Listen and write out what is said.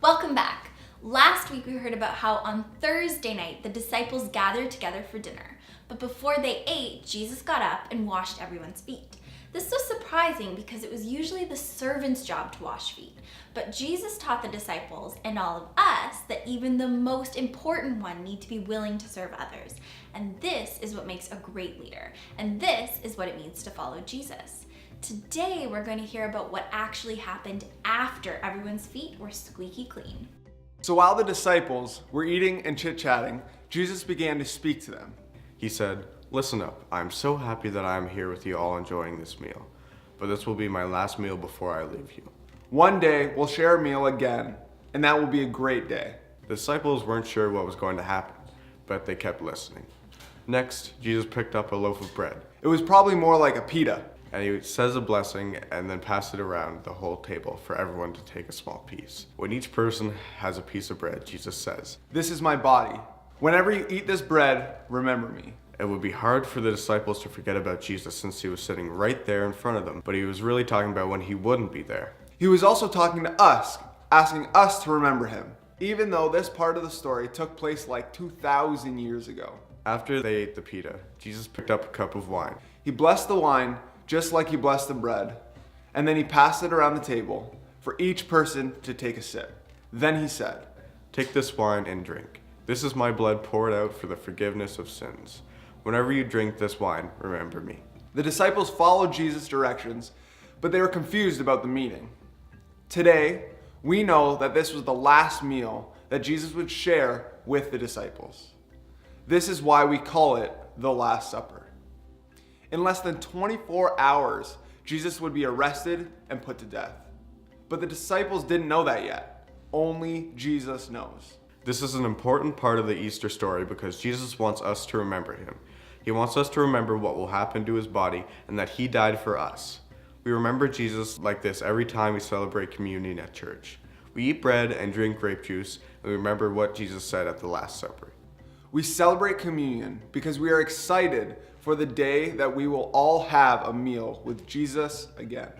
Welcome back. Last week we heard about how on Thursday night the disciples gathered together for dinner. But before they ate, Jesus got up and washed everyone's feet. This was surprising because it was usually the servant's job to wash feet. But Jesus taught the disciples and all of us that even the most important one need to be willing to serve others. And this is what makes a great leader. And this is what it means to follow Jesus. Today we're going to hear about what actually happened after everyone's feet were squeaky clean. So while the disciples were eating and chit-chatting, Jesus began to speak to them. He said, "Listen up, I'm so happy that I am here with you all enjoying this meal. But this will be my last meal before I leave you." One day we'll share a meal again, and that will be a great day. The disciples weren't sure what was going to happen, but they kept listening. Next, Jesus picked up a loaf of bread, It was probably more like a pita. and he says a blessing and then passed it around the whole table for everyone to take a small piece. When each person has a piece of bread, Jesus says, This is my body. Whenever you eat this bread, remember me. it would be hard for the disciples to forget about Jesus since he was sitting right there in front of them, but he was really talking about when he wouldn't be there. He was also talking to us, asking us to remember him, even though this part of the story took place like 2,000 years ago. After they ate the pita, Jesus picked up a cup of wine. He blessed the wine just like he blessed the bread, and then he passed it around the table for each person to take a sip. Then he said, "Take this wine and drink. This is my blood poured out for the forgiveness of sins. Whenever you drink this wine, remember me." The disciples followed Jesus' directions, but they were confused about the meaning. Today, we know that this was the last meal that Jesus would share with the disciples. This is why we call it the Last Supper. In less than 24 hours, Jesus would be arrested and put to death. But the disciples didn't know that yet. Only Jesus knows. This is an important part of the Easter story because Jesus wants us to remember him. He wants us to remember what will happen to his body and that he died for us. We remember Jesus like this every time we celebrate communion at church. We eat bread and drink grape juice, and we remember what Jesus said at the Last Supper. We celebrate communion because we are excited for the day that we will all have a meal with Jesus again.